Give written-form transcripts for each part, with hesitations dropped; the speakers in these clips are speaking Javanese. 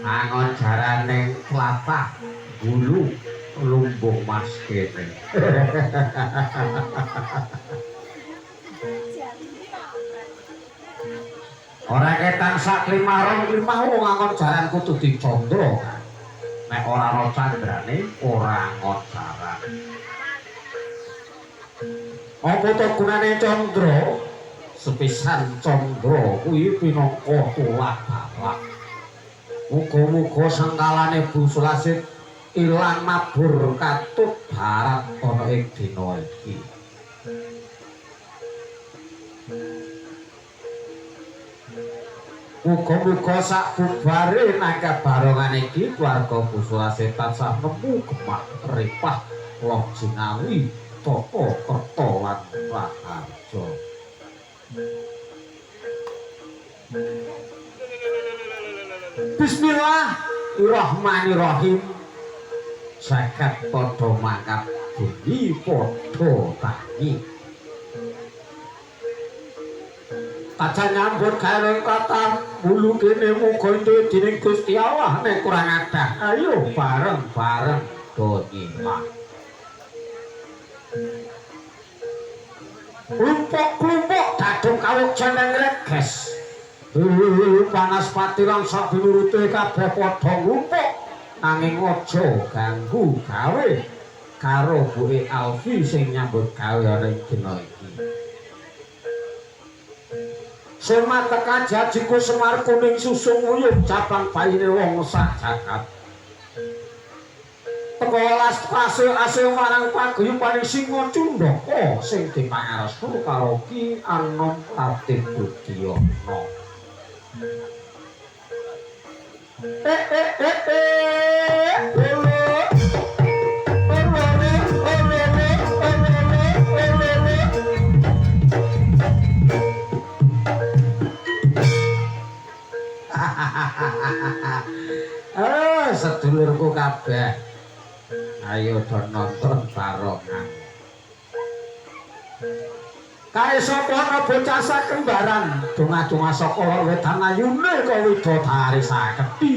Angon jarane tlatah bulu lumbung mas kene. Ora ketan sak klimarong klimah wong angon jaran kudu dicondro. Nek ora ana candrane ora angon jaran. Apa to gunane condro? Sepisan condro kuwi pinangka tulak-balak. Muga-muga sengkalane Bu Sulasit ilang mabur katut barat ana ing dina iki. Muga-muga sak bubare nangka barongan iki keluarga Bu Sulasit tansah nemu gemah ripah loh jinawi tata kerta lan raharja. Bismillahirrahmanirrahim. Saged padha mangkat bumi padha tangi. Kaca nyambut gawe kata bulu kene muga entuk dening Gusti Allah nek kurang adah. Ayo bareng-bareng do nyimak. Klumpuk-klumpuk dadung kawuk jeneng reges. Panas patiran sak binurute kabeh padha ngumpuk nanging aja ganggu gawe karo Buke Alfi sing nyambut gawe ana dina iki. Semar teka jajiku Semar kuning susung uyuh cabang bayine wong sak jagat. Teko welas ase marang paguyubaning Singa Cundaka sing dipangarestu karo Ki Anom Latif Budiyana. Sedulurku kabeh, ayo do nonton barongan. Kae sapa ana bocah sakembaran, donga-donga saka lor wetan ayune kok widodari saketi.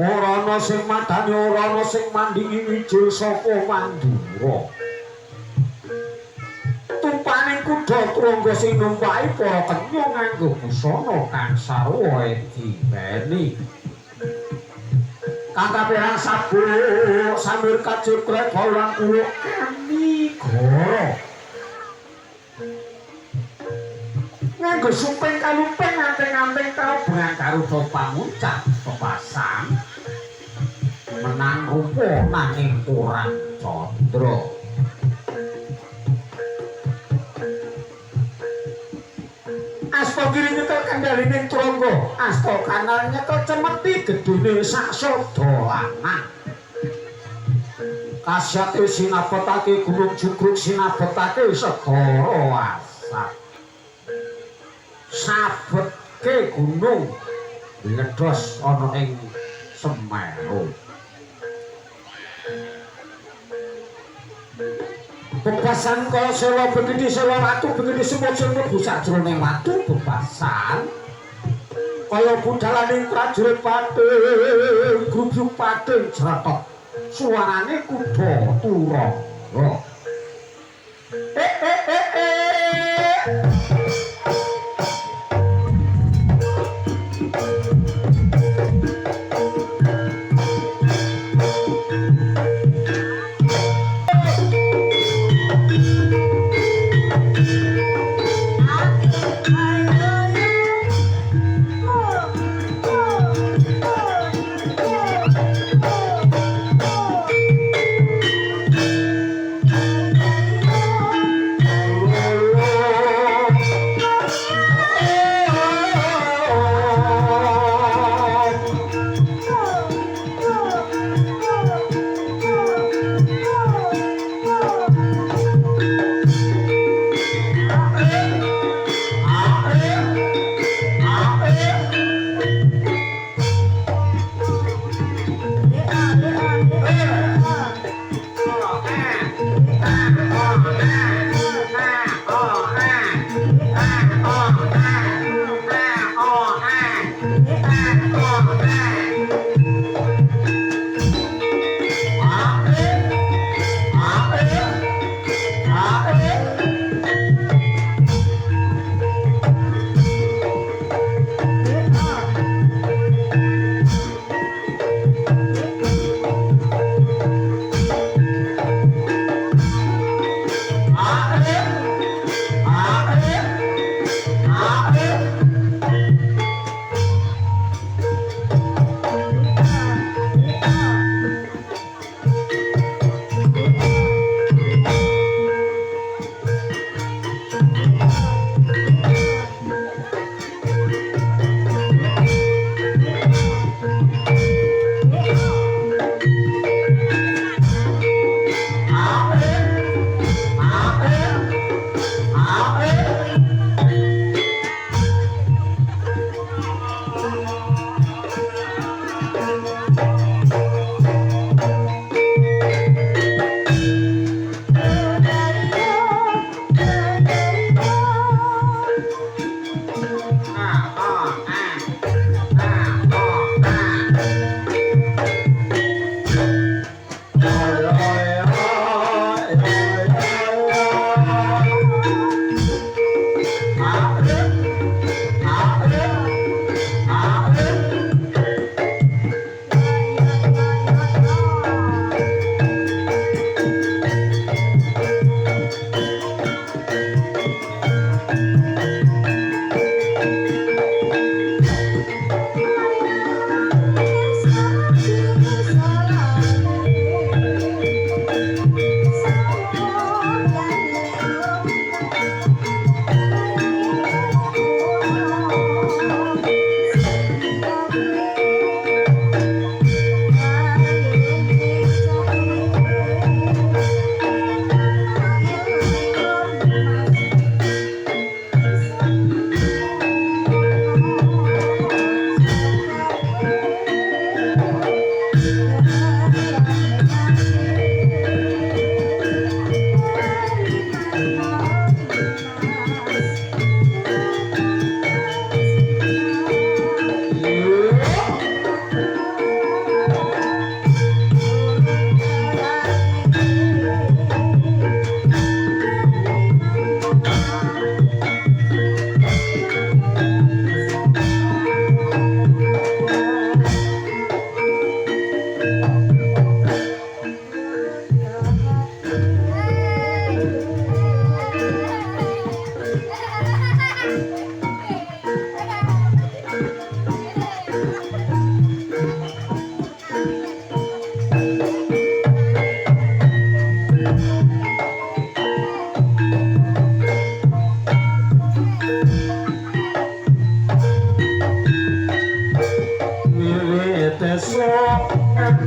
Ora ana sing madani, ora ana sing mandingi wijil saka Mandura. Tumpaning kudu Ada turangga sing numpaki para kenya nganggo busana kang sarwa dibeni. Kang kapérang sabu samir kacipret baulan kula kami goro. Nganggo supeng kalumpeng anteng-anteng kaobengan karo do pamuncak pepasan. Menang rupa nanging kurang condra. Asta kiri nyekel kendalining turangga, asta kanan nyekel cemeti gedene saksada lanang. Kasyate sinabetake gunung jugruk sinabetake segara asat. Sabetke gunung ledos ana ing Semeru. Bebasan kaya sewa begini sewa watu begini semut mlebu sajroning watu bebasan kaya budalaning prajurit pating grujuk pating jratok suarane kuda turangga.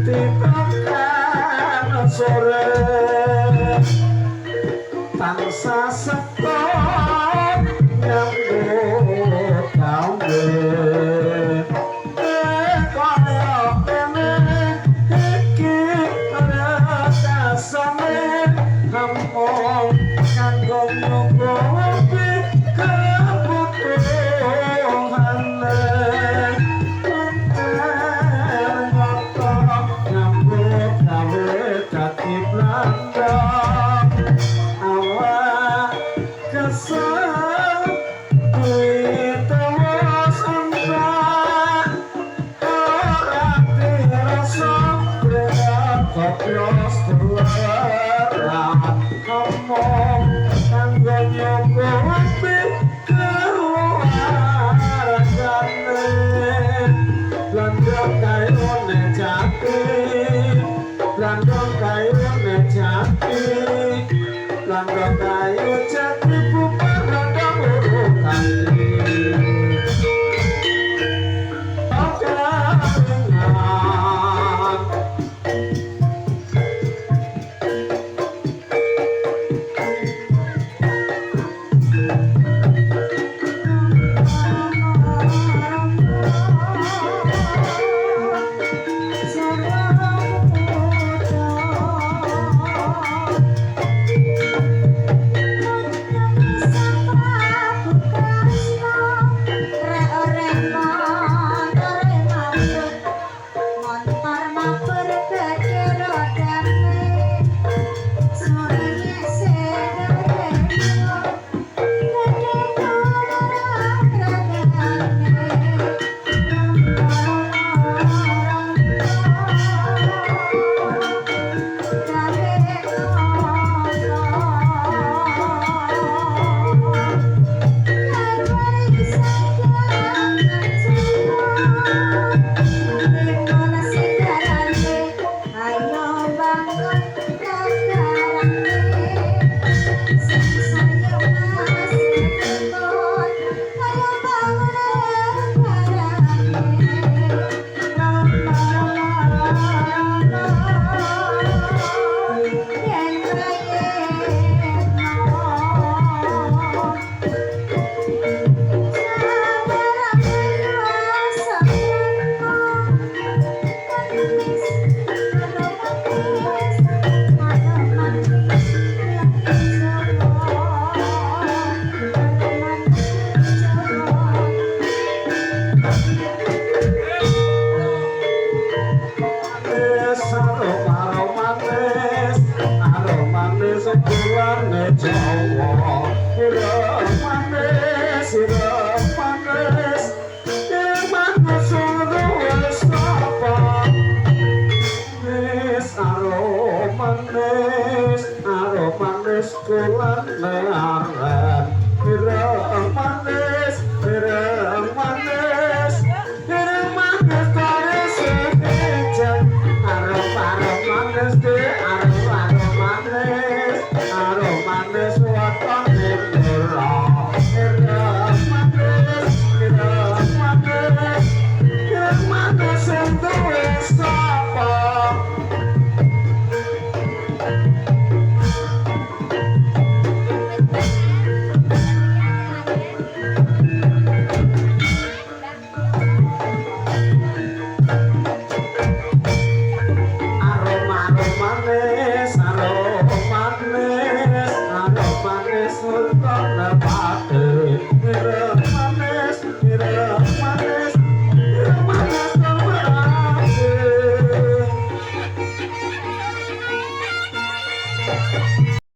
tekan sore tansah setor nyambut gawe kaya kene iki rasane hamong kanggo nyukupi kebutuhane nyambut gawe dadi blanda awak kesel kuwi terus entah ora dirasa koplos ngomong kanggo nyukupi keluargane landhong kayune jati landhong kayune jati landhong kayu jati bubar landhong urutan oke ringan manis kulan